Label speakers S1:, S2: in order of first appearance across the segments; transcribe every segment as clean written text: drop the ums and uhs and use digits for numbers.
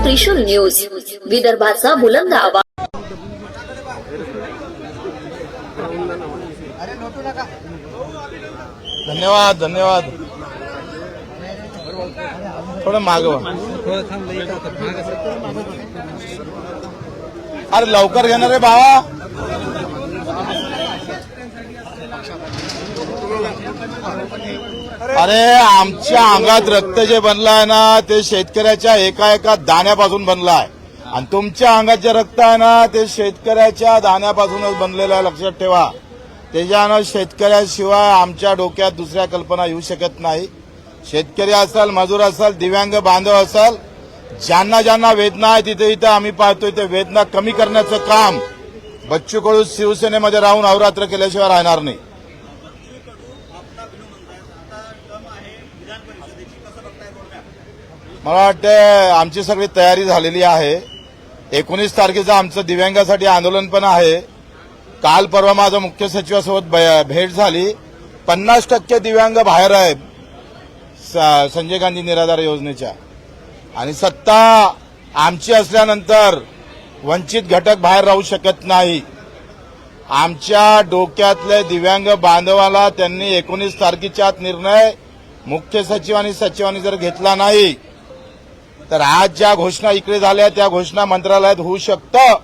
S1: त्रिशूल news, विदर्भाचा बुलंद आवाज.
S2: धन्यवाद धन्यवाद. थोडं मागवा. अरे लवकर घेणार रे बाबा. अरे आमच्या अंगात रक्त जे बनलं आहे ना ते शेतकऱ्याच्या एका एका दाण्यापासून बनलं आहे आणि तुमच्या अंगात जे रक्त आहे ना ते शेतकऱ्याच्या दाण्यापासूनच बनलेलं आहे. लक्षात ठेवा. त्याच्यानं शेतकऱ्याशिवाय आमच्या डोक्यात दुसऱ्या कल्पना येऊ शकत नाही. शेतकरी असाल, मजूर असाल, दिव्यांग बांधव असाल, ज्यांना ज्यांना वेदना आहे तिथे इथं आम्ही पाहतोय ते वेदना कमी करण्याचं काम बच्चू कडू शिवसेनेमध्ये राहून अहोरात्र केल्याशिवाय राहणार नाही. मला वाटतं आमची सगळी तयारी झालेली आहे. 19 तारखेचं आमचं दिव्यांगासाठी आंदोलन पण आहे. काल परवा माझं मुख्य सचिवासोबत भेट झाली. 50% दिव्यांग बाहेर आहे संजय गांधी निराधार योजनेच्या आणि सत्ता आमची असल्यानंतर वंचित घटक बाहेर राहू शकत नाही. आमच्या डोक्यातले दिव्यांग बांधवाला त्यांनी 19 तारखेच्या आत निर्णय मुख्य सचिव आणि सचिवांनी जर घेतला नाही तर आज ज्या घोषणा इकडे झाल्या त्या घोषणा मंत्रालयात होऊ शकतं.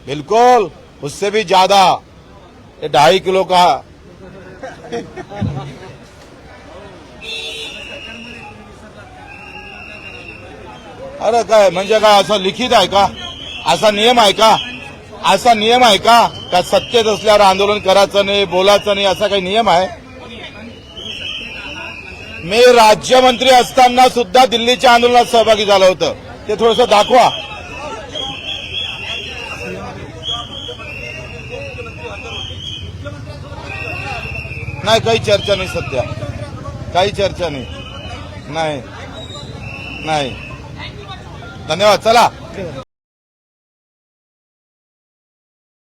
S2: बिल्कुल, उससे भी ज्यादा. ये 2.5 किलो का. अरे काय म्हणजे काय असं लिखित आहे का? असा नियम आहे का? असा नियम आहे का सत्तेत असल्यावर आंदोलन करायचं नाही, बोलायचं नाही, असा काही नियम आहे? मी राज्यमंत्री असताना सुद्धा दिल्लीच्या आंदोलनात सहभागी झालं होतं. ते थोडंसं दाखवा. नाही, काही चर्चा नाही सध्या. काही चर्चा नाही. नाही. धन्यवाद. चला.